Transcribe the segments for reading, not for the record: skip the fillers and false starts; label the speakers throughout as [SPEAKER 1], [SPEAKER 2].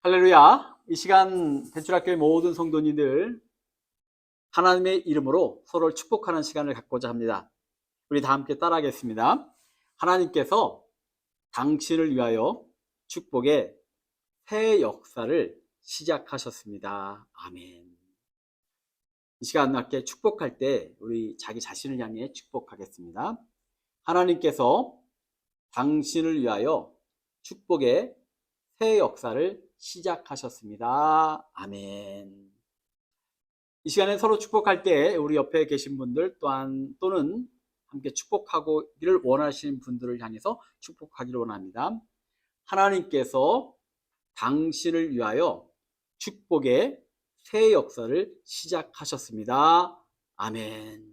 [SPEAKER 1] 할렐루야. 이 시간 대출학교의 모든 성도님들 하나님의 이름으로 서로를 축복하는 시간을 갖고자 합니다. 우리 다 함께 따라하겠습니다. 하나님께서 당신을 위하여 축복의 새 역사를 시작하셨습니다. 아멘. 이 시간 함께 축복할 때 우리 자기 자신을 향해 축복하겠습니다. 하나님께서 당신을 위하여 축복의 새 역사를 시작하셨습니다. 아멘. 이 시간에 서로 축복할 때 우리 옆에 계신 분들 또는 함께 축복하기를 원하시는 분들을 향해서 축복하기를 원합니다. 하나님께서 당신을 위하여 축복의 새 역사를 시작하셨습니다. 아멘.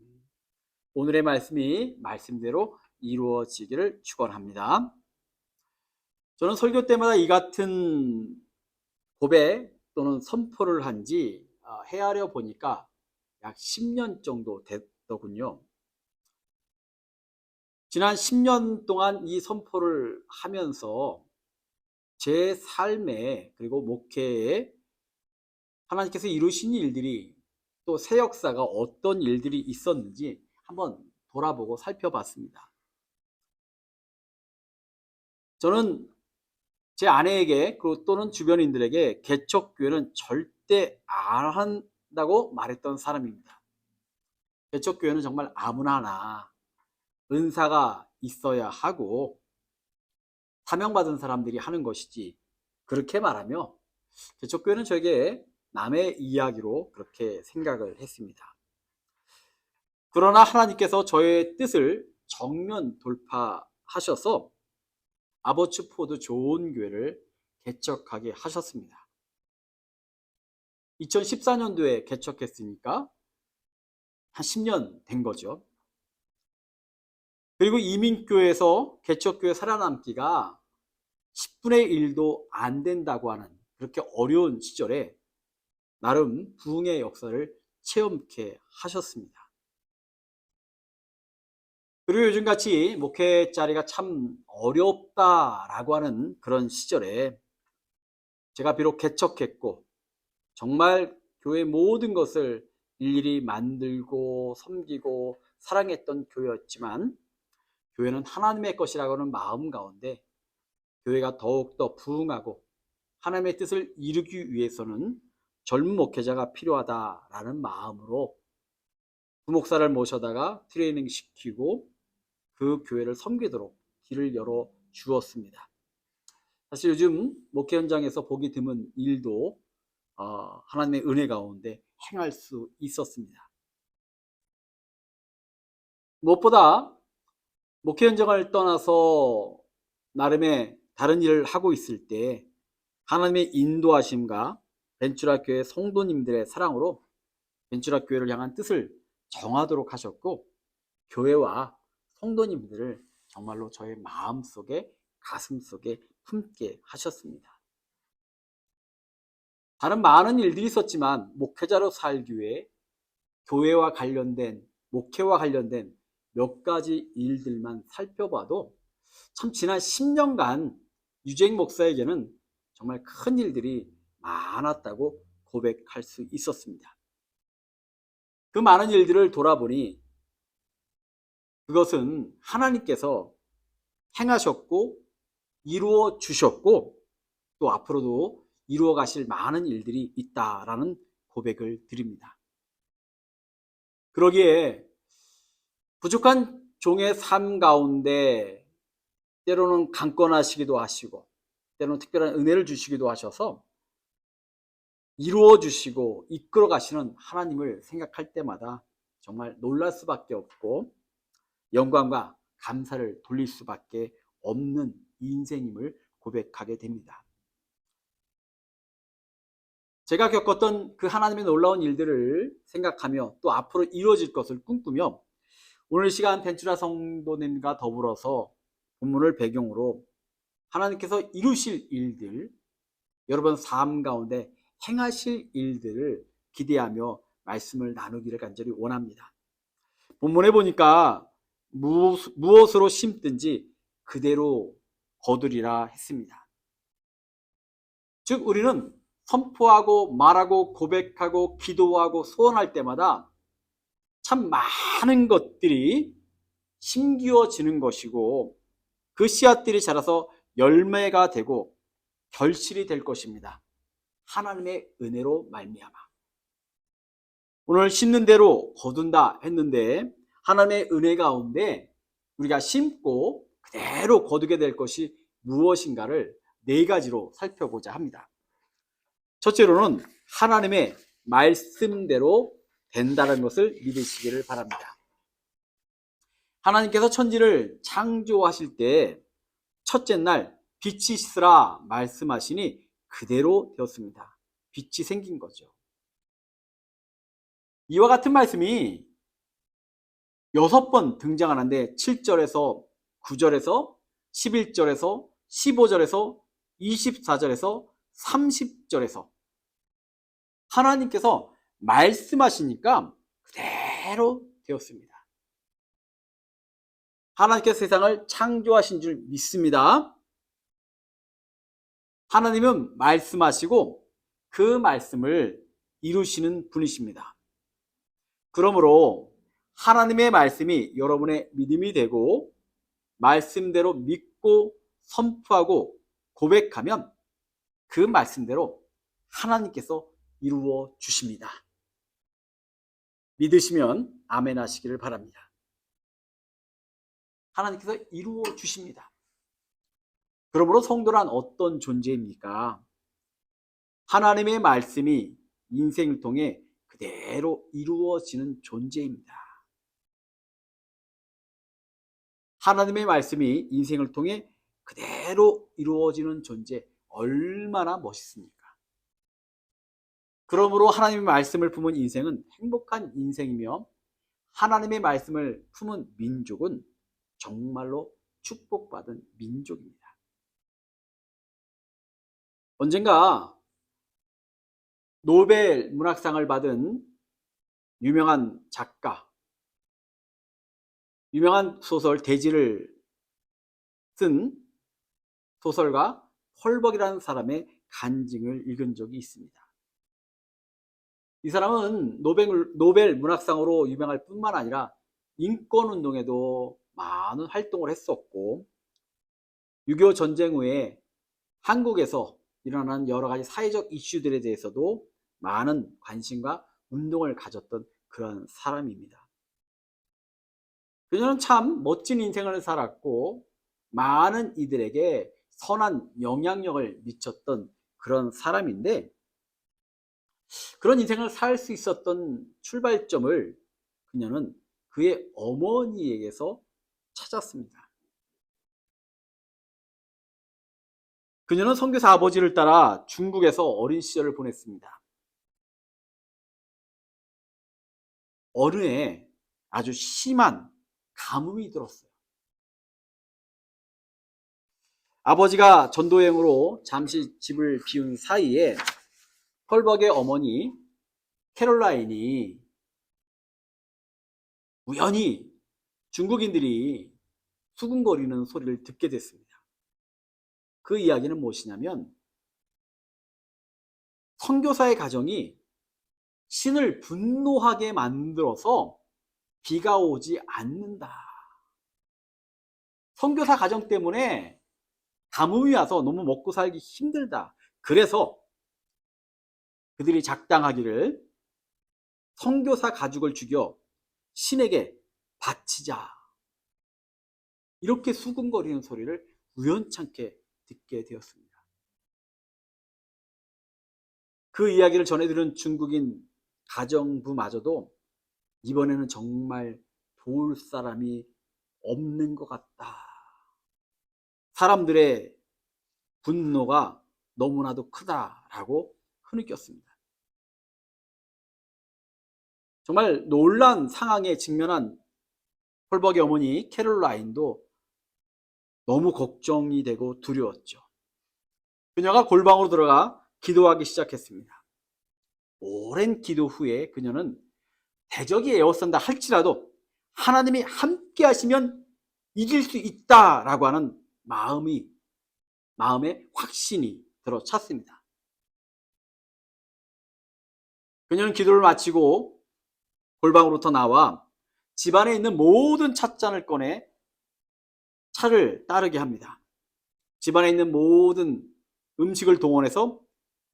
[SPEAKER 1] 오늘의 말씀이 말씀대로 이루어지기를 축원합니다. 저는 설교 때마다 이 같은 고백 또는 선포를 한 지 헤아려 보니까 약 10년 정도 됐더군요. 지난 10년 동안 이 선포를 하면서 제 삶에 그리고 목회에 하나님께서 이루신 일들이 또 새 역사가 어떤 일들이 있었는지 한번 돌아보고 살펴봤습니다. 저는 제 아내에게 또는 주변인들에게 개척교회는 절대 안 한다고 말했던 사람입니다. 개척교회는 정말 아무나 하나 은사가 있어야 하고 사명받은 사람들이 하는 것이지, 그렇게 말하며 개척교회는 저에게 남의 이야기로 그렇게 생각을 했습니다. 그러나 하나님께서 저의 뜻을 정면 돌파하셔서 아버츠포드 좋은 교회를 개척하게 하셨습니다. 2014년도에 개척했으니까 한 10년 된 거죠. 그리고 이민교회에서 개척교회 살아남기가 10분의 1도 안 된다고 하는 그렇게 어려운 시절에 나름 부흥의 역사를 체험케 하셨습니다. 그리고 요즘같이 목회 자리가 참 어렵다라고 하는 그런 시절에 제가 비록 개척했고 정말 교회 모든 것을 일일이 만들고 섬기고 사랑했던 교회였지만, 교회는 하나님의 것이라고 하는 마음 가운데 교회가 더욱더 부흥하고 하나님의 뜻을 이루기 위해서는 젊은 목회자가 필요하다라는 마음으로 부목사를 모셔다가 트레이닝 시키고 그 교회를 섬기도록 길을 열어 주었습니다. 사실 요즘 목회 현장에서 보기 드문 일도 하나님의 은혜 가운데 행할 수 있었습니다. 무엇보다 목회 현장을 떠나서 나름의 다른 일을 하고 있을 때 하나님의 인도하심과 벤츄라 교회 성도님들의 사랑으로 벤츄라 교회를 향한 뜻을 정하도록 하셨고, 교회와 성도님들을 정말로 저의 마음속에 가슴속에 품게 하셨습니다. 다른 많은 일들이 있었지만 목회자로 살기 위해 교회와 관련된, 목회와 관련된 몇 가지 일들만 살펴봐도 참 지난 10년간 유재익 목사에게는 정말 큰 일들이 많았다고 고백할 수 있었습니다. 그 많은 일들을 돌아보니 그것은 하나님께서 행하셨고 이루어 주셨고 또 앞으로도 이루어 가실 많은 일들이 있다라는 고백을 드립니다. 그러기에 부족한 종의 삶 가운데 때로는 강권하시기도 하시고 때로는 특별한 은혜를 주시기도 하셔서 이루어 주시고 이끌어 가시는 하나님을 생각할 때마다 정말 놀랄 수밖에 없고 영광과 감사를 돌릴 수밖에 없는 인생임을 고백하게 됩니다. 제가 겪었던 그 하나님의 놀라운 일들을 생각하며 또 앞으로 이루어질 것을 꿈꾸며 오늘 시간 벤츄라 성도님과 더불어서 본문을 배경으로 하나님께서 이루실 일들, 여러분 삶 가운데 행하실 일들을 기대하며 말씀을 나누기를 간절히 원합니다. 본문에 보니까 무엇으로 심든지 그대로 거두리라 했습니다. 즉 우리는 선포하고 말하고 고백하고 기도하고 소원할 때마다 참 많은 것들이 심기워지는 것이고 그 씨앗들이 자라서 열매가 되고 결실이 될 것입니다. 하나님의 은혜로 말미암아. 오늘 심는 대로 거둔다 했는데 하나님의 은혜 가운데 우리가 심고 그대로 거두게 될 것이 무엇인가를 4가지로 살펴보자 합니다. 첫째로는 하나님의 말씀대로 된다는 것을 믿으시기를 바랍니다. 하나님께서 천지를 창조하실 때 첫째 날 빛이 있으라 말씀하시니 그대로 되었습니다. 빛이 생긴 거죠. 이와 같은 말씀이 6번 등장하는데 7절에서 9절에서 11절에서 15절에서 24절에서 30절에서 하나님께서 말씀하시니까 그대로 되었습니다. 하나님께서 세상을 창조하신 줄 믿습니다. 하나님은 말씀하시고 그 말씀을 이루시는 분이십니다. 그러므로 하나님의 말씀이 여러분의 믿음이 되고 말씀대로 믿고 선포하고 고백하면 그 말씀대로 하나님께서 이루어 주십니다. 믿으시면 아멘 하시기를 바랍니다. 하나님께서 이루어 주십니다. 그러므로 성도란 어떤 존재입니까? 하나님의 말씀이 인생을 통해 그대로 이루어지는 존재입니다. 하나님의 말씀이 인생을 통해 그대로 이루어지는 존재, 얼마나 멋있습니까? 그러므로 하나님의 말씀을 품은 인생은 행복한 인생이며 하나님의 말씀을 품은 민족은 정말로 축복받은 민족입니다. 언젠가 노벨 문학상을 받은 유명한 작가, 유명한 소설 대지를 쓴 소설가 펄벅이라는 사람의 간증을 읽은 적이 있습니다. 이 사람은 노벨 문학상으로 유명할 뿐만 아니라 인권운동에도 많은 활동을 했었고 6.25 전쟁 후에 한국에서 일어난 여러 가지 사회적 이슈들에 대해서도 많은 관심과 운동을 가졌던 그런 사람입니다. 그녀는 참 멋진 인생을 살았고 많은 이들에게 선한 영향력을 미쳤던 그런 사람인데 그런 인생을 살 수 있었던 출발점을 그녀는 그의 어머니에게서 찾았습니다. 그녀는 선교사 아버지를 따라 중국에서 어린 시절을 보냈습니다. 어느 해 아주 심한 가뭄이 들었어요. 아버지가 전도여행으로 잠시 집을 비운 사이에 펄벅의 어머니 캐롤라인이 우연히 중국인들이 수군거리는 소리를 듣게 됐습니다. 그 이야기는 무엇이냐면 선교사의 가정이 신을 분노하게 만들어서 비가 오지 않는다. 선교사 가정 때문에 가뭄이 와서 너무 먹고 살기 힘들다. 그래서 그들이 작당하기를 선교사 가죽을 죽여 신에게 바치자. 이렇게 수군거리는 소리를 우연찮게 듣게 되었습니다. 그 이야기를 전해들은 중국인 가정부마저도 이번에는 정말 도울 사람이 없는 것 같다. 사람들의 분노가 너무나도 크다라고 흐느꼈습니다. 정말 놀란 상황에 직면한 펄벅의 어머니 캐롤라인도 너무 걱정이 되고 두려웠죠. 그녀가 골방으로 들어가 기도하기 시작했습니다. 오랜 기도 후에 그녀는 대적이 에워싼다 할지라도 하나님이 함께 하시면 이길 수 있다라고 하는 마음에 확신이 들어찼습니다. 그녀는 기도를 마치고 골방으로부터 나와 집안에 있는 모든 찻잔을 꺼내 차를 따르게 합니다. 집안에 있는 모든 음식을 동원해서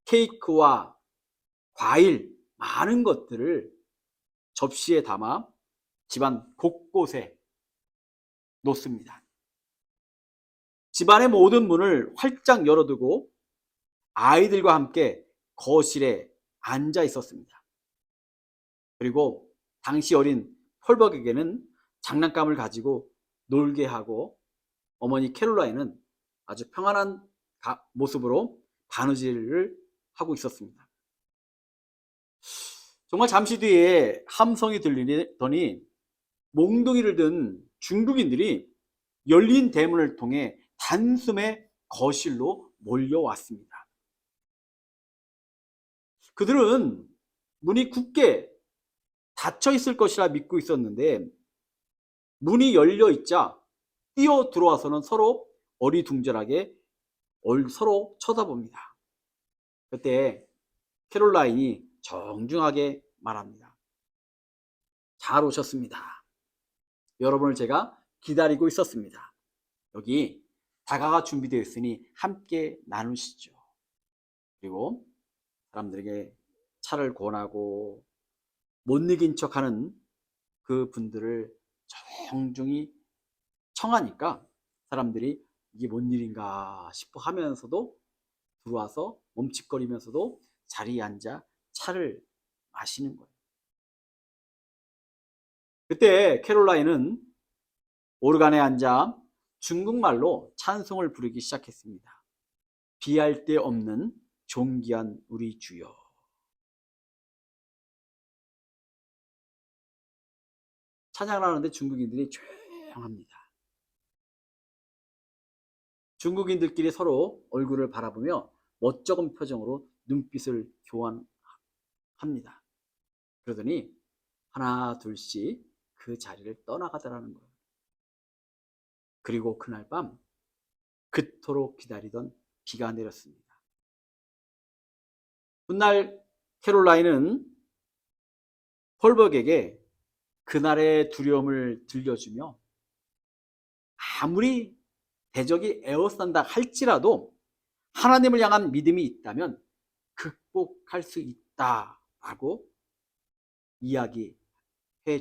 [SPEAKER 1] 케이크와 과일, 많은 것들을 접시에 담아 집안 곳곳에 놓습니다. 집안의 모든 문을 활짝 열어두고 아이들과 함께 거실에 앉아 있었습니다. 그리고 당시 어린 펄벅에게는 장난감을 가지고 놀게 하고 어머니 캐롤라인은 아주 평안한 모습으로 바느질을 하고 있었습니다. 정말 잠시 뒤에 함성이 들리더니 몽둥이를 든 중국인들이 열린 대문을 통해 단숨에 거실로 몰려왔습니다. 그들은 문이 굳게 닫혀 있을 것이라 믿고 있었는데 문이 열려 있자 뛰어 들어와서는 서로 어리둥절하게 서로 쳐다봅니다. 그때 캐롤라인이 정중하게 말합니다. 잘 오셨습니다. 여러분을 제가 기다리고 있었습니다. 여기 다가가 준비되어 있으니 함께 나누시죠. 그리고 사람들에게 차를 권하고 못 이긴 척하는 그 분들을 정중히 청하니까 사람들이 이게 뭔 일인가 싶어 하면서도 들어와서 멈칫거리면서도 자리에 앉아 차를 마시는 거예요. 그때 캐롤라인은 오르간에 앉아 중국말로 찬송을 부르기 시작했습니다. 비할 데 없는 존귀한 우리 주여. 찬양을 하는데 중국인들이 조용합니다. 중국인들끼리 서로 얼굴을 바라보며 멋쩍은 표정으로 눈빛을 교환합니다. 그러더니 하나 둘씩 그 자리를 떠나가더라는 거예요. 그리고 그날 밤 그토록 기다리던 비가 내렸습니다. 훗날 캐롤라인은 펄벅에게 그날의 두려움을 들려주며 아무리 대적이 에워싼다 할지라도 하나님을 향한 믿음이 있다면 극복할 수 있다라고 이야기해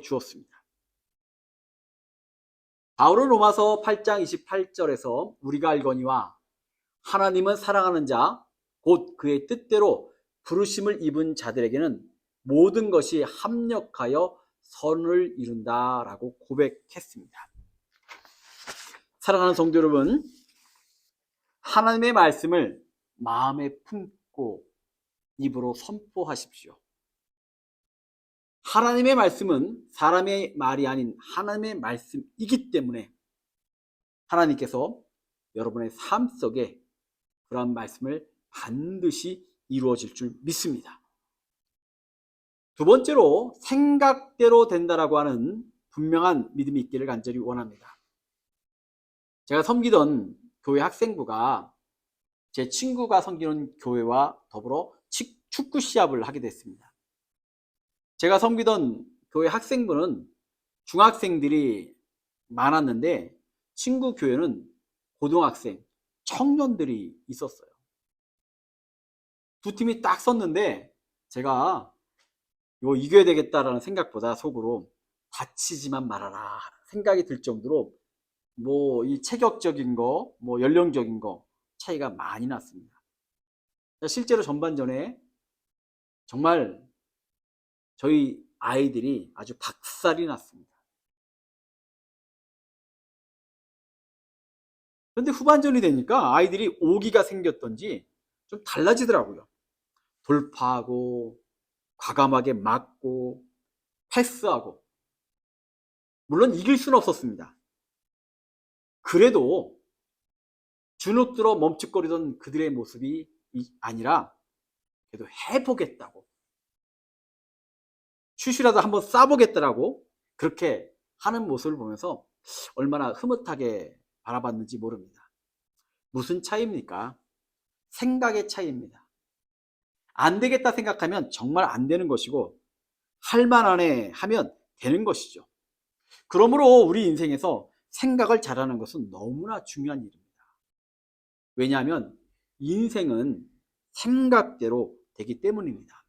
[SPEAKER 1] 주었습니다. 바울은 로마서 8장 28절에서 우리가 알거니와 하나님은 사랑하는 자 곧 그의 뜻대로 부르심을 입은 자들에게는 모든 것이 합력하여 선을 이룬다라고 고백했습니다. 사랑하는 성도 여러분, 하나님의 말씀을 마음에 품고 입으로 선포하십시오. 하나님의 말씀은 사람의 말이 아닌 하나님의 말씀이기 때문에 하나님께서 여러분의 삶 속에 그러한 말씀을 반드시 이루어질 줄 믿습니다. 두 번째로 생각대로 된다라고 하는 분명한 믿음이 있기를 간절히 원합니다. 제가 섬기던 교회 학생부가 제 친구가 섬기는 교회와 더불어 축구 시합을 하게 됐습니다. 제가 섬기던 교회 학생부는 중학생들이 많았는데 친구 교회는 고등학생, 청년들이 있었어요. 두 팀이 딱 섰는데 제가 이거 이겨야 되겠다라는 생각보다 속으로 다치지만 말아라 생각이 들 정도로 뭐 이 체격적인 거, 뭐 연령적인 거 차이가 많이 났습니다. 실제로 전반전에 정말 저희 아이들이 아주 박살이 났습니다. 그런데 후반전이 되니까 아이들이 오기가 생겼던지 좀 달라지더라고요. 돌파하고 과감하게 맞고 패스하고, 물론 이길 수는 없었습니다. 그래도 주눅들어 멈칫거리던 그들의 모습이 아니라 그래도 해보겠다고, 슛이라도 한번 쏴보겠다라고 그렇게 하는 모습을 보면서 얼마나 흐뭇하게 바라봤는지 모릅니다. 무슨 차이입니까? 생각의 차이입니다. 안 되겠다 생각하면 정말 안 되는 것이고, 할 만하네 하면 되는 것이죠. 그러므로 우리 인생에서 생각을 잘하는 것은 너무나 중요한 일입니다. 왜냐하면 인생은 생각대로 되기 때문입니다.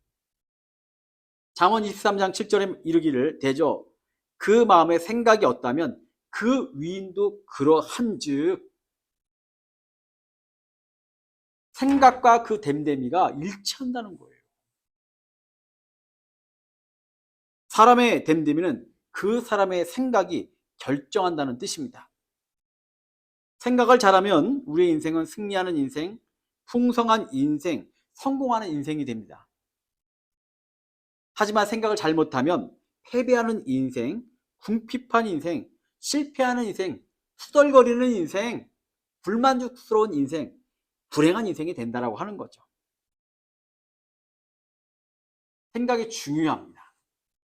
[SPEAKER 1] 잠언 23장 7절에 이르기를 대저 그 마음에 생각이 없다면 그 위인도 그러한즉, 생각과 그 됨됨이가 일치한다는 거예요. 사람의 됨됨이는 그 사람의 생각이 결정한다는 뜻입니다. 생각을 잘하면 우리의 인생은 승리하는 인생, 풍성한 인생, 성공하는 인생이 됩니다. 하지만 생각을 잘못하면 패배하는 인생, 궁핍한 인생, 실패하는 인생, 투덜거리는 인생, 불만족스러운 인생, 불행한 인생이 된다라고 하는 거죠. 생각이 중요합니다.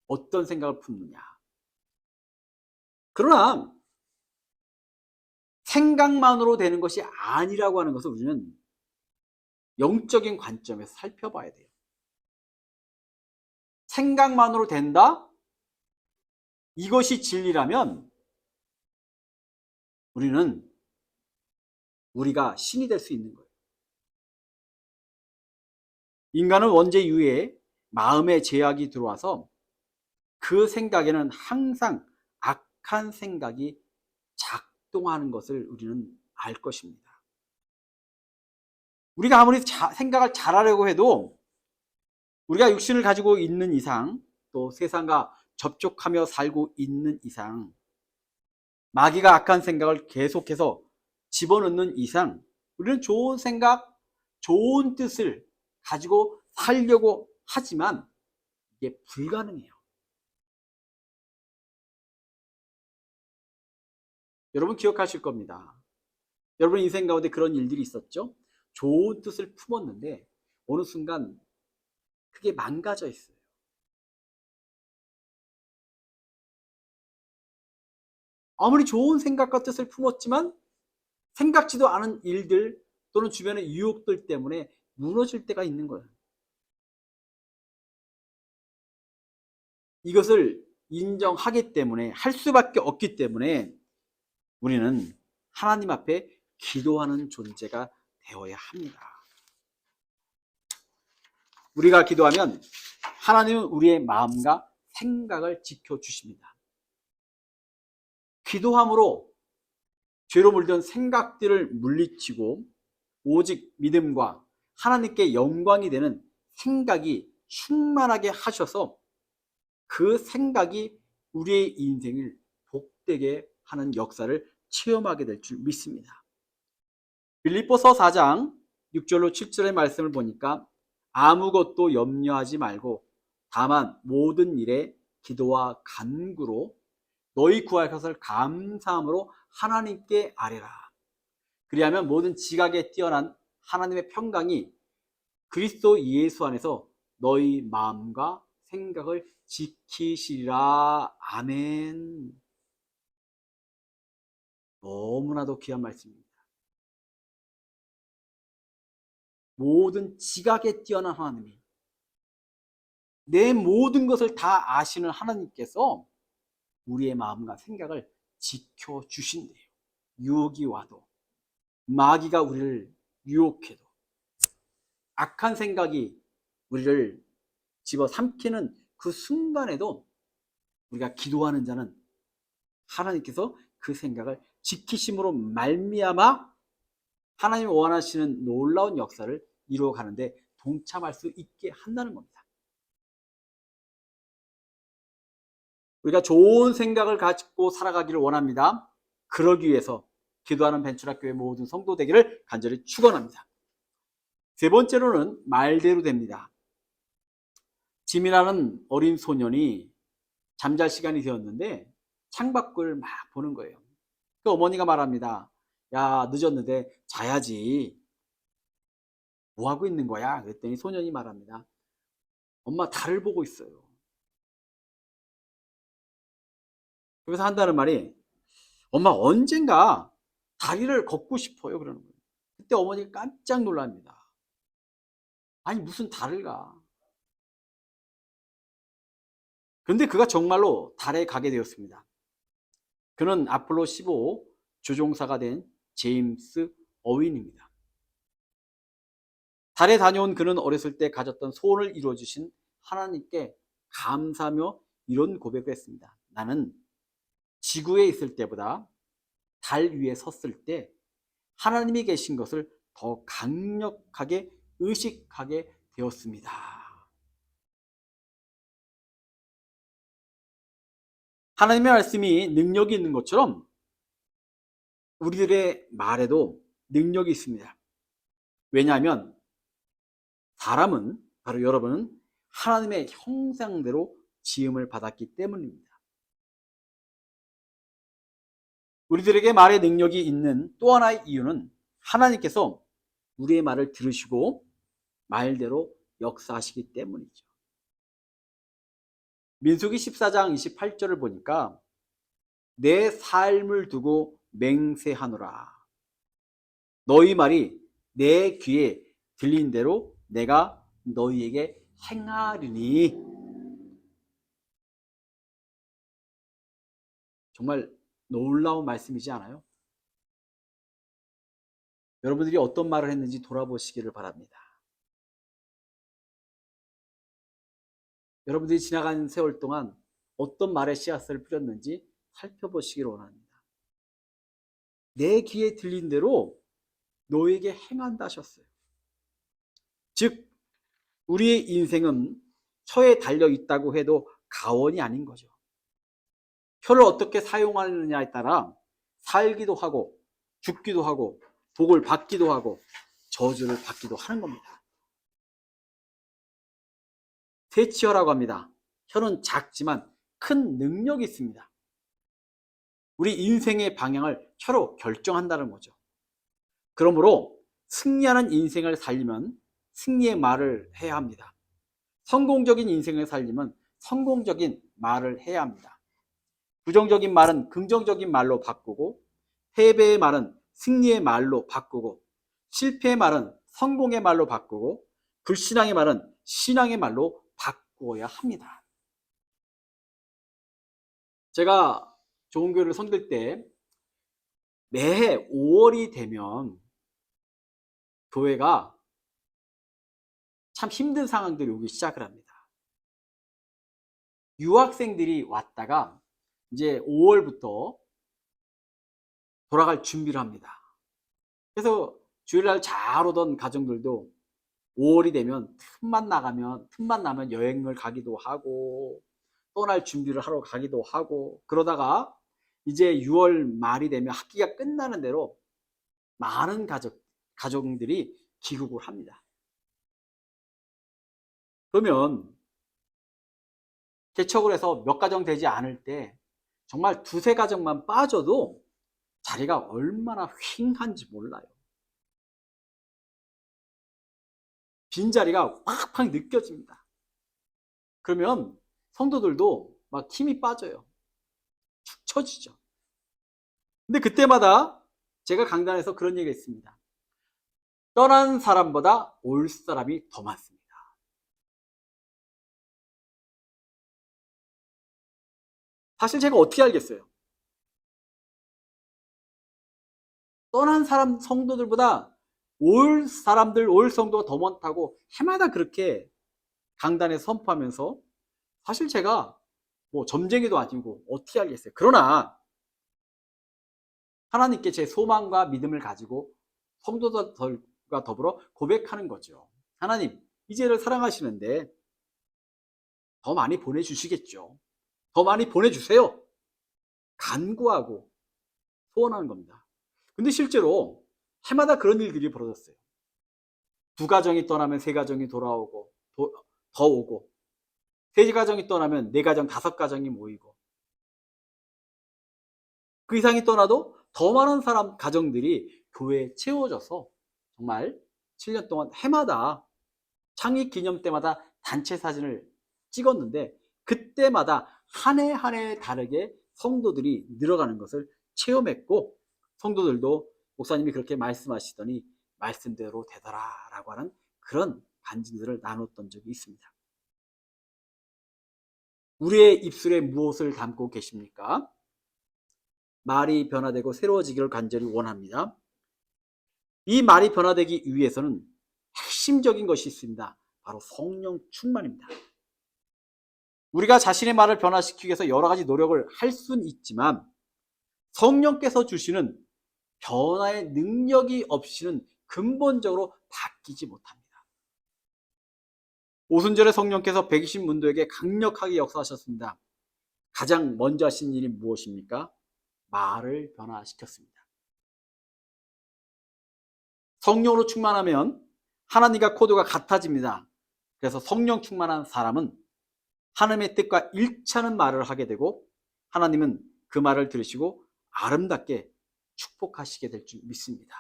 [SPEAKER 1] 어떤 생각을 품느냐. 그러나 생각만으로 되는 것이 아니라고 하는 것을 우리는 영적인 관점에서 살펴봐야 돼요. 생각만으로 된다? 이것이 진리라면 우리는 우리가 신이 될 수 있는 거예요. 인간은 원죄 이후에 마음의 제약이 들어와서 그 생각에는 항상 악한 생각이 작동하는 것을 우리는 알 것입니다. 우리가 아무리 생각을 잘하려고 해도 우리가 육신을 가지고 있는 이상, 또 세상과 접촉하며 살고 있는 이상, 마귀가 악한 생각을 계속해서 집어넣는 이상 우리는 좋은 생각, 좋은 뜻을 가지고 살려고 하지만 이게 불가능해요. 여러분 기억하실 겁니다. 여러분 인생 가운데 그런 일들이 있었죠? 좋은 뜻을 품었는데 어느 순간 그게 망가져 있어요. 아무리 좋은 생각과 뜻을 품었지만 생각지도 않은 일들 또는 주변의 유혹들 때문에 무너질 때가 있는 거예요. 이것을 인정하기 때문에, 할 수밖에 없기 때문에 우리는 하나님 앞에 기도하는 존재가 되어야 합니다. 우리가 기도하면 하나님은 우리의 마음과 생각을 지켜주십니다. 기도함으로 죄로 물든 생각들을 물리치고 오직 믿음과 하나님께 영광이 되는 생각이 충만하게 하셔서 그 생각이 우리의 인생을 복되게 하는 역사를 체험하게 될 줄 믿습니다. 빌립보서 4장 6절로 7절의 말씀을 보니까 아무것도 염려하지 말고 다만 모든 일에 기도와 간구로 너희 구할 것을 감사함으로 하나님께 아뢰라. 그리하면 모든 지각에 뛰어난 하나님의 평강이 그리스도 예수 안에서 너희 마음과 생각을 지키시리라. 아멘. 너무나도 귀한 말씀입니다. 모든 지각에 뛰어난 하나님이, 내 모든 것을 다 아시는 하나님께서 우리의 마음과 생각을 지켜주신대요. 유혹이 와도, 마귀가 우리를 유혹해도, 악한 생각이 우리를 집어삼키는 그 순간에도 우리가 기도하는 자는 하나님께서 그 생각을 지키심으로 말미암아 하나님이 원하시는 놀라운 역사를 이루어가는데 동참할 수 있게 한다는 겁니다. 우리가 좋은 생각을 가지고 살아가기를 원합니다. 그러기 위해서 기도하는 벤츄락교회 모든 성도 되기를 간절히 축원합니다. 세 번째로는 말대로 됩니다. 짐이라는 어린 소년이 잠잘 시간이 되었는데 창밖을 막 보는 거예요. 그 어머니가 말합니다. 야, 늦었는데 자야지. 뭐 하고 있는 거야? 그랬더니 소년이 말합니다. 엄마, 달을 보고 있어요. 그래서 한다는 말이, 엄마 언젠가 다리를 걷고 싶어요. 그러는 거예요. 그때 어머니가 깜짝 놀랍니다. 아니 무슨 달을가. 그런데 그가 정말로 달에 가게 되었습니다. 그는 아폴로 15 조종사가 된 제임스 어윈입니다. 달에 다녀온 그는 어렸을 때 가졌던 소원을 이루어주신 하나님께 감사하며 이런 고백을 했습니다. 나는 지구에 있을 때보다 달 위에 섰을 때 하나님이 계신 것을 더 강력하게 의식하게 되었습니다. 하나님의 말씀이 능력이 있는 것처럼 우리들의 말에도 능력이 있습니다. 왜냐하면 사람은, 바로 여러분은 하나님의 형상대로 지음을 받았기 때문입니다. 우리들에게 말의 능력이 있는 또 하나의 이유는 하나님께서 우리의 말을 들으시고 말대로 역사하시기 때문이죠. 민수기 14장 28절을 보니까 내 삶을 두고 맹세하노라. 너희 말이 내 귀에 들린 대로 내가 너희에게 행하리니. 정말 놀라운 말씀이지 않아요? 여러분들이 어떤 말을 했는지 돌아보시기를 바랍니다. 여러분들이 지나간 세월 동안 어떤 말의 씨앗을 뿌렸는지 살펴보시기를 원합니다. 내 귀에 들린 대로 너에게 행한다 하셨어요. 즉 우리의 인생은 혀에 달려 있다고 해도 가원이 아닌 거죠. 혀를 어떻게 사용하느냐에 따라 살기도 하고 죽기도 하고 복을 받기도 하고 저주를 받기도 하는 겁니다. 세치혀라고 합니다. 혀는 작지만 큰 능력이 있습니다. 우리 인생의 방향을 혀로 결정한다는 거죠. 그러므로 승리하는 인생을 살리면 승리의 말을 해야 합니다. 성공적인 인생을 살리면 성공적인 말을 해야 합니다. 부정적인 말은 긍정적인 말로 바꾸고, 패배의 말은 승리의 말로 바꾸고, 실패의 말은 성공의 말로 바꾸고, 불신앙의 말은 신앙의 말로 바꾸어야 합니다. 제가 좋은 교회를 섬길 때 매해 5월이 되면 교회가 참 힘든 상황들이 오기 시작을 합니다. 유학생들이 왔다가 이제 5월부터 돌아갈 준비를 합니다. 그래서 주일날 잘 오던 가정들도 5월이 되면 틈만 나면 여행을 가기도 하고 떠날 준비를 하러 가기도 하고, 그러다가 이제 6월 말이 되면 학기가 끝나는 대로 많은 가정들이 귀국을 합니다. 그러면 개척을 해서 몇 가정 되지 않을 때 정말 두세 가정만 빠져도 자리가 얼마나 휑한지 몰라요. 빈자리가 확 느껴집니다. 그러면 성도들도 막 힘이 빠져요. 축 처지죠. 근데 그때마다 제가 강단에서 그런 얘기가 있습니다. 떠난 사람보다 올 사람이 더 많습니다. 사실 제가 어떻게 알겠어요? 떠난 사람 성도들보다 올 사람들, 올 성도가 더 많다고 해마다 그렇게 강단에 선포하면서, 사실 제가 뭐 점쟁이도 아니고 어떻게 알겠어요? 그러나 하나님께 제 소망과 믿음을 가지고 성도들과 더불어 고백하는 거죠. 하나님, 이제를 사랑하시는데 더 많이 보내주시겠죠. 더 많이 보내주세요. 간구하고 소원하는 겁니다. 근데 실제로 해마다 그런 일들이 벌어졌어요. 두 가정이 떠나면 세 가정이 돌아오고 더 오고, 세 가정이 떠나면 네 가정, 다섯 가정이 모이고, 그 이상이 떠나도 더 많은 사람 가정들이 교회에 채워져서 정말 7년 동안 해마다 창립 기념 때마다 단체 사진을 찍었는데, 그때마다 한 해 한 해 다르게 성도들이 늘어가는 것을 체험했고, 성도들도 목사님이 그렇게 말씀하시더니 말씀대로 되더라 라고 하는 그런 간증들을 나눴던 적이 있습니다. 우리의 입술에 무엇을 담고 계십니까? 말이 변화되고 새로워지기를 간절히 원합니다. 이 말이 변화되기 위해서는 핵심적인 것이 있습니다. 바로 성령 충만입니다. 우리가 자신의 말을 변화시키기 위해서 여러 가지 노력을 할 수는 있지만 성령께서 주시는 변화의 능력이 없이는 근본적으로 바뀌지 못합니다. 오순절에 성령께서 120문도에게 강력하게 역사하셨습니다. 가장 먼저 하신 일이 무엇입니까? 말을 변화시켰습니다. 성령으로 충만하면 하나님과 코드가 같아집니다. 그래서 성령 충만한 사람은 하나님의 뜻과 일치하는 말을 하게 되고 하나님은 그 말을 들으시고 아름답게 축복하시게 될 줄 믿습니다.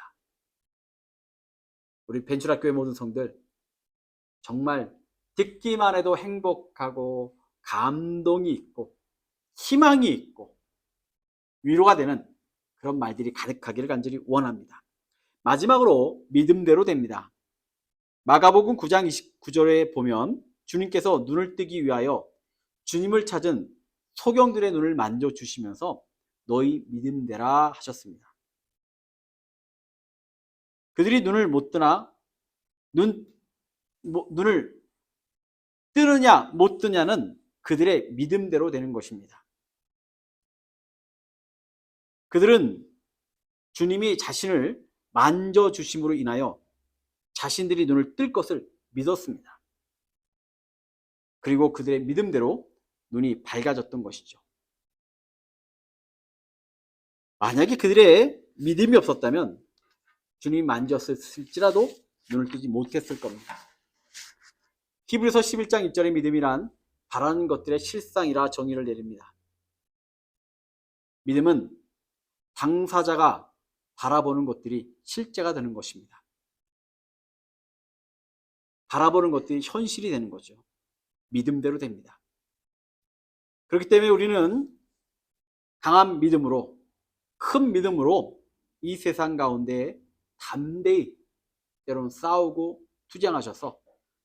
[SPEAKER 1] 우리 벤츄라교회 모든 성들 정말 듣기만 해도 행복하고 감동이 있고 희망이 있고 위로가 되는 그런 말들이 가득하기를 간절히 원합니다. 마지막으로 믿음대로 됩니다. 마가복음 9장 29절에 보면 주님께서 눈을 뜨기 위하여 주님을 찾은 소경들의 눈을 만져주시면서 너희 믿음대라 하셨습니다. 그들이 눈을 못 뜨나 눈을 뜨느냐 못 뜨냐는 그들의 믿음대로 되는 것입니다. 그들은 주님이 자신을 만져주심으로 인하여 자신들이 눈을 뜰 것을 믿었습니다. 그리고 그들의 믿음대로 눈이 밝아졌던 것이죠. 만약에 그들의 믿음이 없었다면 주님이 만졌을지라도 눈을 뜨지 못했을 겁니다. 히브리서 11장 1절의 믿음이란 바라는 것들의 실상이라 정의를 내립니다. 믿음은 당사자가 바라보는 것들이 실제가 되는 것입니다. 바라보는 것들이 현실이 되는 거죠. 믿음대로 됩니다. 그렇기 때문에 우리는 강한 믿음으로, 큰 믿음으로 이 세상 가운데 담대히 때로는 싸우고 투쟁하셔서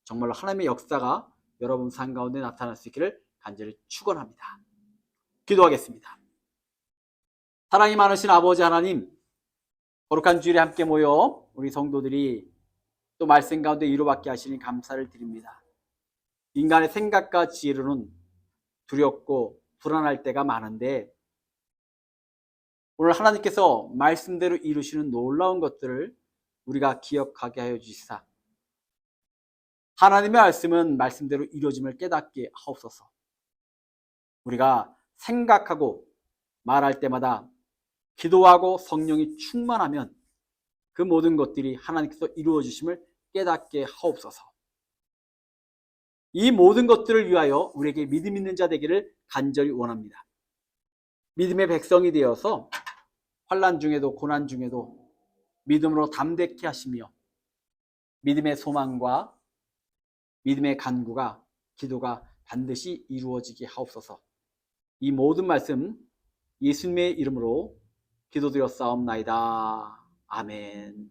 [SPEAKER 1] 정말로 하나님의 역사가 여러분 삶 가운데 나타날 수 있기를 간절히 축원합니다. 기도하겠습니다. 사랑이 많으신 아버지 하나님, 거룩한 주일에 함께 모여 우리 성도들이 또 말씀 가운데 위로받게 하시니 감사를 드립니다. 인간의 생각과 지혜로는 두렵고 불안할 때가 많은데 오늘 하나님께서 말씀대로 이루시는 놀라운 것들을 우리가 기억하게 하여 주시사 하나님의 말씀은 말씀대로 이루어짐을 깨닫게 하옵소서. 우리가 생각하고 말할 때마다 기도하고 성령이 충만하면 그 모든 것들이 하나님께서 이루어 주심을 깨닫게 하옵소서. 이 모든 것들을 위하여 우리에게 믿음 있는 자 되기를 간절히 원합니다. 믿음의 백성이 되어서 환난 중에도 고난 중에도 믿음으로 담대케 하시며 믿음의 소망과 믿음의 간구가 기도가 반드시 이루어지게 하옵소서. 이 모든 말씀 예수님의 이름으로 기도드렸사옵나이다. 아멘.